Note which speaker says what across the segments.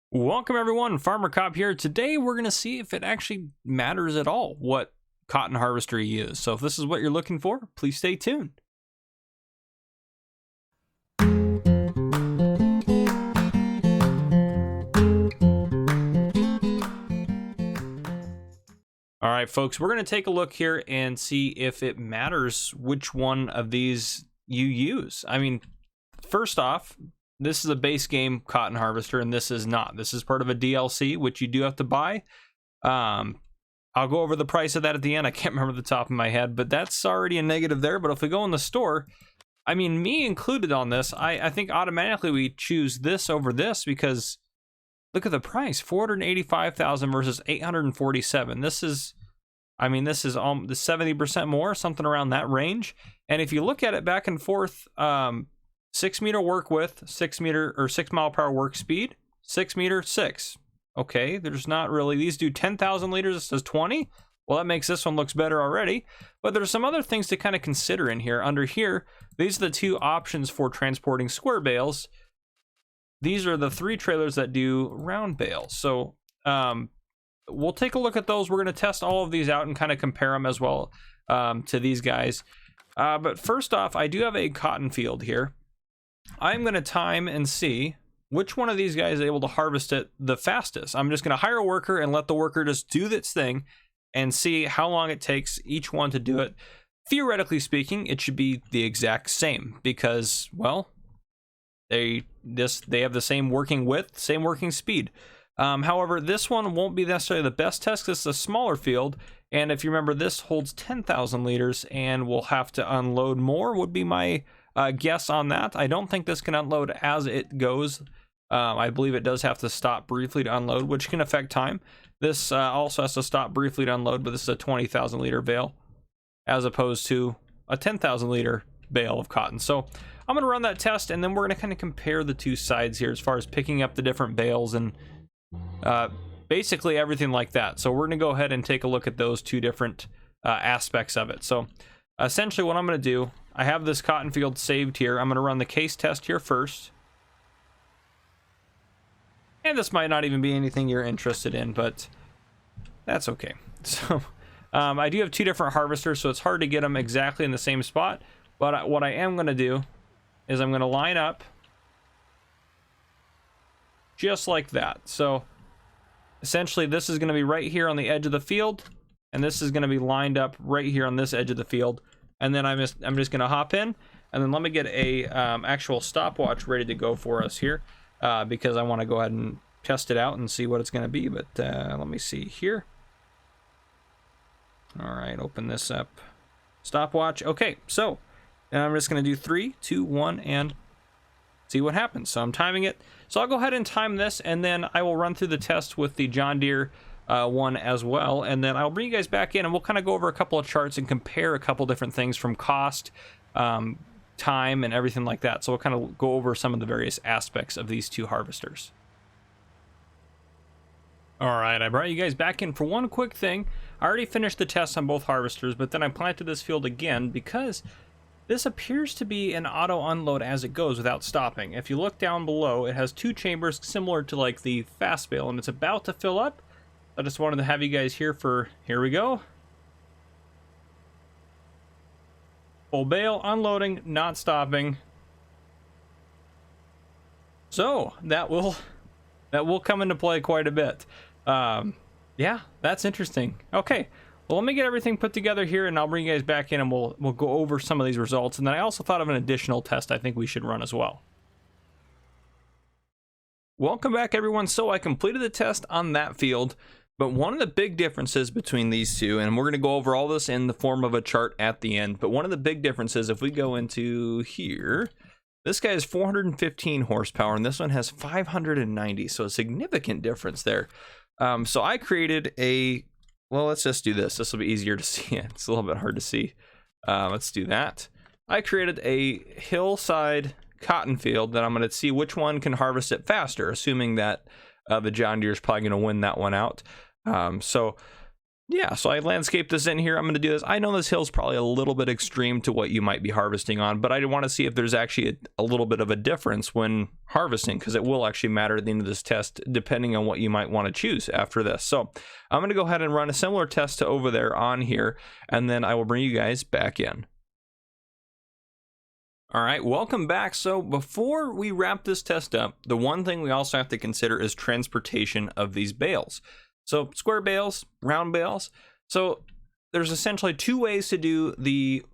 Speaker 1: Welcome everyone, Farmer Cop here. Today we're going to see if it actually matters at all what cotton harvester you use. So if this is what you're looking for, please stay tuned. All right, folks, we're going to take a look here and see if it matters which one of these you use. I mean, first off, this is a base game cotton harvester, and this is not. This is part of a DLC, which you do have to buy. I'll go over the price of that at the end. I can't remember the top of my head, but that's already a negative there. But if we go in the store, I mean, me included on this, I think automatically we choose this over this because look at the price, 485,000 versus 847. This is, I mean, this is 70% more, something around that range. And if you look at it back and forth, 6 meter work width, 6 mile per hour work speed, 6 meter, 6. Okay, there's not really, these do 10,000 liters, this does 20. Well, that makes this one looks better already. But there's some other things to kind of consider in here. Under here, these are the two options for transporting square bales. These are the 3 trailers that do round bales. So we'll take a look at those. We're going to test all of these out and kind of compare them as well to these guys. But first off, I do have a cotton field here. I'm going to time and see which one of these guys is able to harvest it the fastest. I'm just going to hire a worker and let the worker just do its thing and see how long it takes each one to do it. Theoretically speaking, it should be the exact same because, well, they have the same working width, same working speed. However, this one won't be necessarily the best test because it's a smaller field. And if you remember, this holds 10,000 liters and we'll have to unload more would be my guess on that. I don't think this can unload as it goes. I believe it does have to stop briefly to unload, which can affect time. This also has to stop briefly to unload, but this is a 20,000 liter bale as opposed to a 10,000 liter bale of cotton. So I'm going to run that test and then we're going to kind of compare the two sides here as far as picking up the different bales and basically everything like that. So we're going to go ahead and take a look at those two different aspects of it. So essentially what I'm going to do, I have this cotton field saved here. I'm going to run the case test here first. And this might not even be anything you're interested in, but that's okay. So I do have 2 different harvesters, so it's hard to get them exactly in the same spot. But what I am going to do is I'm going to line up just like that. So essentially this is going to be right here on the edge of the field, and this is going to be lined up right here on this edge of the field. And then I'm just going to hop in, and then let me get a actual stopwatch ready to go for us here because I want to go ahead and test it out and see what it's going to be. But let me see here. All right, open this up. Stopwatch. Okay, so I'm just going to do 3, 2, 1, and see what happens. So I'm timing it. So I'll go ahead and time this, and then I will run through the test with the John Deere one as well, and then I'll bring you guys back in and we'll kind of go over a couple of charts and compare a couple different things from cost, time, and everything like that. So we'll kind of go over some of the various aspects of these two harvesters. All right, I brought you guys back in for one quick thing. I already finished the test on both harvesters, but then I planted this field again because this appears to be an auto unload as it goes without stopping. If you look down below, it has 2 chambers similar to like the fast bale, and it's about to fill up. I just wanted to have you guys here for, here we go. Full bale, unloading, not stopping. So that will come into play quite a bit. Yeah, that's interesting. Okay, well, let me get everything put together here and I'll bring you guys back in and we'll go over some of these results. And then I also thought of an additional test I think we should run as well. Welcome back, everyone. So I completed the test on that field. But one of the big differences between these two, and we're going to go over all this in the form of a chart at the end, but one of the big differences, if we go into here, this guy has 415 horsepower and this one has 590, so a significant difference there. So I created a, well, let's just do this. This will be easier to see. It's a little bit hard to see. Let's do that. I created a hillside cotton field that I'm going to see which one can harvest it faster, assuming that the John Deere is probably going to win that one out. So Yeah, so I landscaped this in here. I'm going to do this. I know this hill's probably a little bit extreme to what you might be harvesting on, but I want to see if there's actually a little bit of a difference when harvesting, because it will actually matter at the end of this test, depending on what you might want to choose after this. So I'm going to go ahead and run a similar test to over there on here, and then I will bring you guys back in. All right, welcome back. So before we wrap this test up, the one thing we also have to consider is transportation of these bales. So square bales, round bales. So there's essentially two ways to do the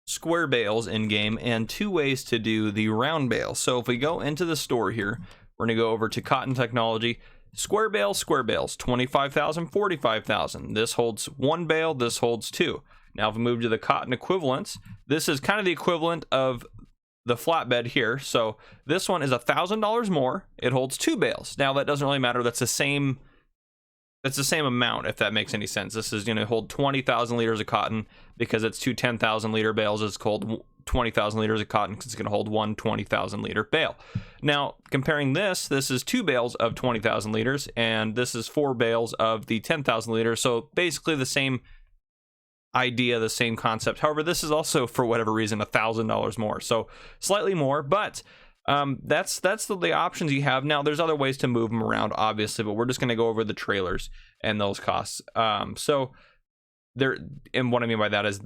Speaker 1: square bales in game and two ways to do the round bales. So if we go into the store here, we're gonna go over to Cotton Technology, square bales, 25,000, 45,000. This holds one bale, this holds two. Now if we move to the cotton equivalents, this is kind of the equivalent of the flatbed here. So this one is $1,000 more. It holds two bales. Now that doesn't really matter. That's the same amount, if that makes any sense. This is going to hold 20,000 liters of cotton because it's two 10,000 liter bales. It's called 20,000 liters of cotton because it's going to hold one 20,000 liter bale. Now, comparing this is two bales of 20,000 liters, and this is four bales of the 10,000 liters. So basically the same idea, the same concept. However, this is also, for whatever reason, $1,000 more. So slightly more, but that's the options you have. Now there's other ways to move them around, obviously, but we're just going to go over the trailers and those costs. So there, and what I mean by that is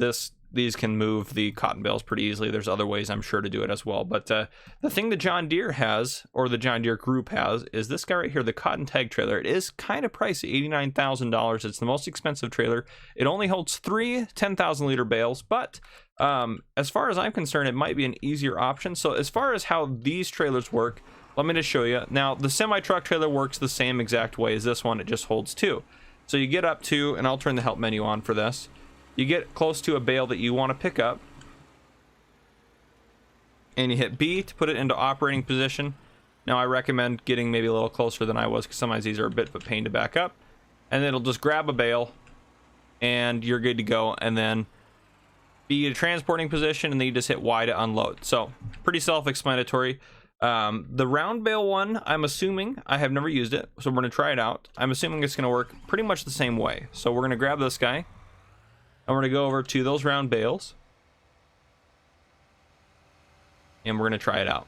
Speaker 1: these can move the cotton bales pretty easily. There's other ways, I'm sure, to do it as well. But the thing that John Deere has, or the John Deere group has, is this guy right here, the Cotton Tag trailer. It is kind of pricey, $89,000. It's the most expensive trailer. It only holds three 10,000 liter bales, but as far as I'm concerned, it might be an easier option. So as far as how these trailers work, let me just show you. Now, the semi-truck trailer works the same exact way as this one. It just holds two. So you get up to, and I'll turn the help menu on for this. You get close to a bale that you want to pick up, and you hit B to put it into operating position. Now I recommend getting maybe a little closer than I was, because sometimes these are a bit of a pain to back up. And then it'll just grab a bale, and you're good to go. And then B to transporting position, and then you just hit Y to unload. So pretty self-explanatory. The round bale one, I'm assuming, I have never used it, so we're going to try it out. I'm assuming it's going to work pretty much the same way. So we're going to grab this guy, and we're going to go over to those round bales, and we're going to try it out.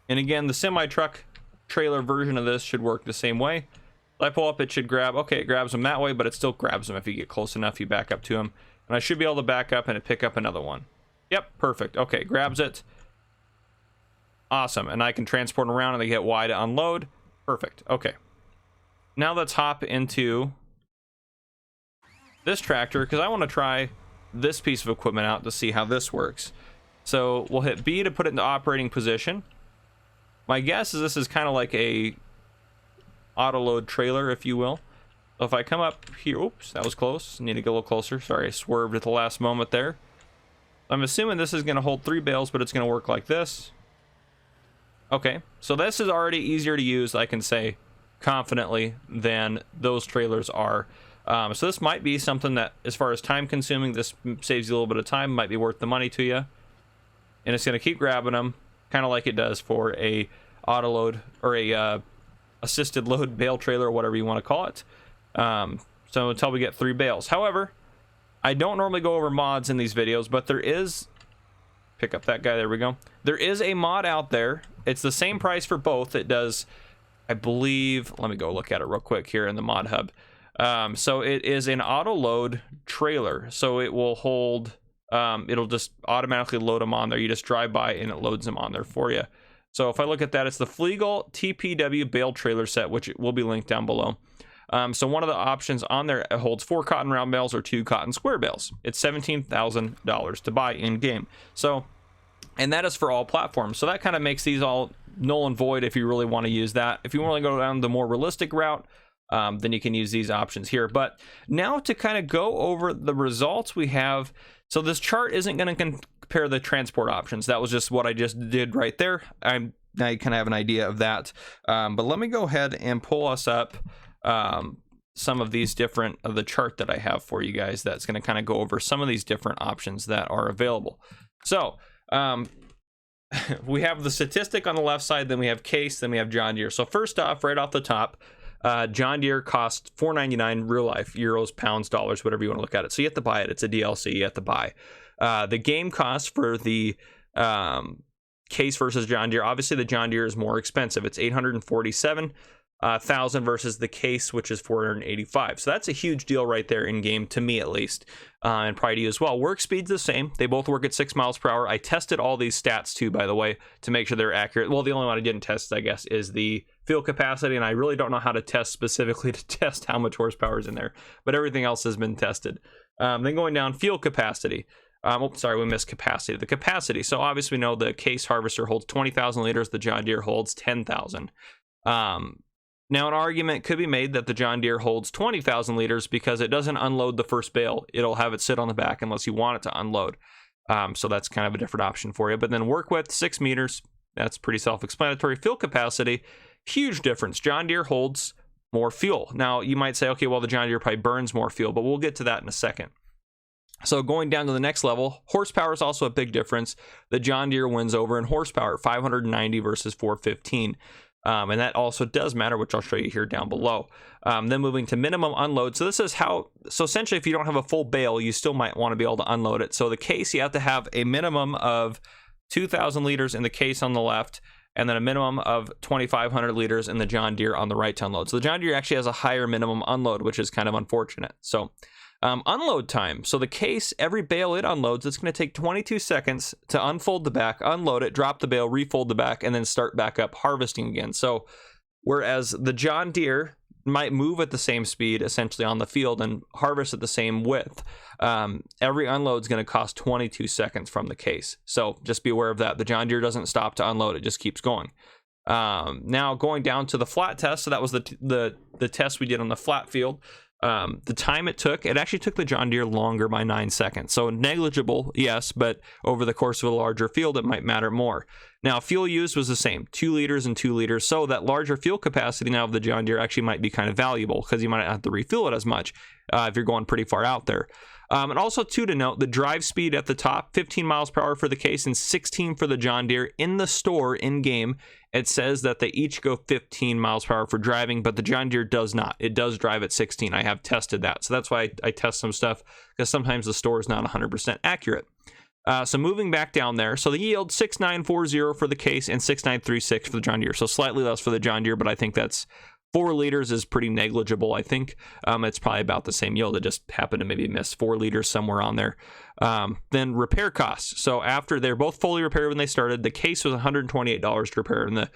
Speaker 1: And again, the semi-truck trailer version of this should work the same way. If I pull up, it should grab, okay, it grabs them that way, but it still grabs them if you get close enough, you back up to them. And I should be able to back up and pick up another one. Yep, perfect. Okay, grabs it. Awesome, and I can transport them around and they hit Y to unload. Perfect, okay. Now let's hop into this tractor, because I want to try this piece of equipment out to see how this works. So we'll hit B to put it into operating position. My guess is this is kind of like a auto load trailer, if you will. So if I come up here, oops, that was close. Need to go a little closer. Sorry, I swerved at the last moment there. I'm assuming this is going to hold three bales, but it's going to work like this. Okay, so this is already easier to use, I can say confidently, than those trailers are. So this might be something that, as far as time consuming, this saves you a little bit of time, might be worth the money to you. And it's going to keep grabbing them, kind of like it does for a auto load or a assisted load bale trailer, or whatever you want to call it. So until we get three bales. However, I don't normally go over mods in these videos, but there is, pick up that guy, there we go. There is a mod out there. It's the same price for both. It does, I believe, let me go look at it real quick here in the mod hub. So it is an auto load trailer. So it will hold, it'll just automatically load them on there. You just drive by and it loads them on there for you. So if I look at that, it's the Flegel TPW bale trailer set, which will be linked down below. So one of the options on there holds 4 cotton round bales or 2 cotton square bales. It's $17,000 to buy in game. So, and that is for all platforms. So that kind of makes these all null and void if you really want to use that. If you want to go down the more realistic route, then you can use these options here. But now to kind of go over the results we have. So this chart isn't going to compare the transport options. That was just what I just did right there. Now you kind of have an idea of that. But let me go ahead and pull us up some of these different of the chart that I have for you guys. That's going to kind of go over some of these different options that are available. So we have the statistic on the left side, then we have Case, then we have John Deere. So first off, right off the top, John Deere costs $4.99 real life, euros, pounds, dollars, whatever you want to look at it. So you have to buy it. It's a DLC. You have to buy. The game cost for the Case versus John Deere. Obviously, the John Deere is more expensive. It's $847,000 versus the Case, which is $485. So that's a huge deal right there in game, to me at least, and probably to you as well. Work speed's the same. They both work at 6 miles per hour. I tested all these stats too, by the way, to make sure they're accurate. Well, the only one I didn't test, I guess, is the fuel capacity, and I really don't know how to test specifically to test how much horsepower is in there, but everything else has been tested. Then going down, fuel capacity. We missed capacity. The capacity. So obviously we know the Case harvester holds 20,000 liters. The John Deere holds 10,000. Now an argument could be made that the John Deere holds 20,000 liters because it doesn't unload the first bale. It'll have it sit on the back unless you want it to unload. So that's kind of a different option for you. But then work width, 6 meters. That's pretty self-explanatory. Fuel capacity, huge difference. John Deere holds more fuel. Now you might say, okay, well, the John Deere probably burns more fuel, but we'll get to that in a second. So going down to the next level, horsepower is also a big difference. The John Deere wins over in horsepower, 590 versus 415. And that also does matter, which I'll show you here down below. Then moving to minimum unload. So this is how, so essentially if you don't have a full bale, you still might want to be able to unload it. So the Case, you have to have a minimum of 2,000 liters in the Case on the left, and then a minimum of 2,500 liters in the John Deere on the right to unload. So the John Deere actually has a higher minimum unload, which is kind of unfortunate. So unload time. So the Case, every bale it unloads, it's going to take 22 seconds to unfold the back, unload it, drop the bale, refold the back, and then start back up harvesting again. So whereas the John Deere might move at the same speed essentially on the field and harvest at the same width, every unload is going to cost 22 seconds from the Case. So just be aware of that. The John Deere doesn't stop to unload, it just keeps going. Now going down to the flat test. So that was the test we did on the flat field. The time it actually took the John Deere longer by 9 seconds. So negligible, yes, but over the course of a larger field, it might matter more. Now, fuel used was the same, 2 liters and 2 liters. So that larger fuel capacity now of the John Deere actually might be kind of valuable because you might not have to refuel it as much if you're going pretty far out there. And also, too, to note, the drive speed at the top, 15 miles per hour for the Case and 16 for the John Deere. In the store, in-game, it says that they each go 15 miles per hour for driving, but the John Deere does not. It does drive at 16. I have tested that. So that's why I test some stuff, because sometimes the store is not 100% accurate. So moving back down there, so the yield, 6,940 for the Case and 6,936 for the John Deere. So slightly less for the John Deere, but I think that's 4 liters is pretty negligible, I think. It's probably about the same yield. It just happened to maybe miss 4 liters somewhere on there. Then repair costs. So after they're both fully repaired when they started, the Case was $128 to repair and the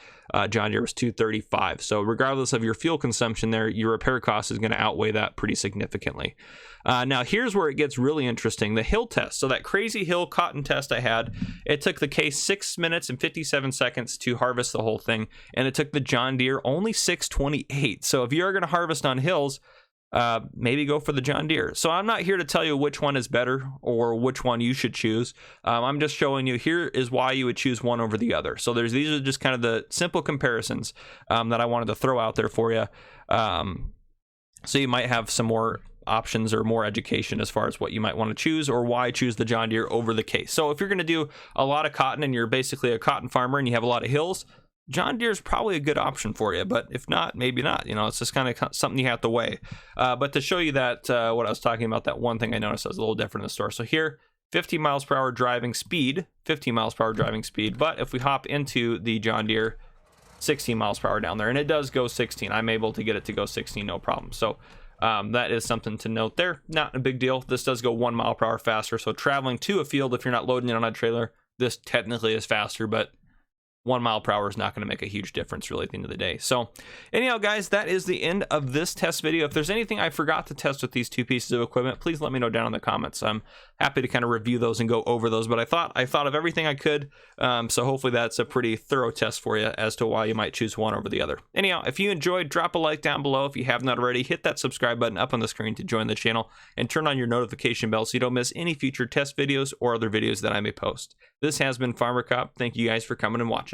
Speaker 1: John Deere was $235. So regardless of your fuel consumption there, your repair cost is going to outweigh that pretty significantly. Now here's where it gets really interesting. The hill test. So that crazy hill cotton test I had, it took the Case 6 minutes and 57 seconds to harvest the whole thing, and it took the John Deere only 6:28. So if you are going to harvest on hills, maybe go for the John Deere. So I'm not here to tell you which one is better or which one you should choose. I'm just showing you here is why you would choose one over the other. So these are just kind of the simple comparisons that I wanted to throw out there for you. So you might have some more options or more education as far as what you might want to choose or why choose the John Deere over the Case. So if you're going to do a lot of cotton and you're basically a cotton farmer and you have a lot of hills, John Deere is probably a good option for you, but if not, maybe not. You know, it's just kind of something you have to weigh. But to show you that what I was talking about, that one thing I noticed was a little different in the store. So here, 50 miles per hour driving speed, 15 miles per hour driving speed. But if we hop into the John Deere, 16 miles per hour down there, and it does go 16. I'm able to get it to go 16, no problem. So that is something to note there. Not a big deal. This does go 1 mile per hour faster. So traveling to a field, if you're not loading it on a trailer, this technically is faster, but 1 mile per hour is not going to make a huge difference really at the end of the day. So anyhow, guys, that is the end of this test video. If there's anything I forgot to test with these two pieces of equipment, please let me know down in the comments. I'm happy to kind of review those and go over those, but I thought of everything I could. So hopefully that's a pretty thorough test for you as to why you might choose one over the other. Anyhow, if you enjoyed, drop a like down below. If you have not already, hit that subscribe button up on the screen to join the channel and turn on your notification bell so you don't miss any future test videos or other videos that I may post. This has been Farmer Cop. Thank you guys for coming and watching.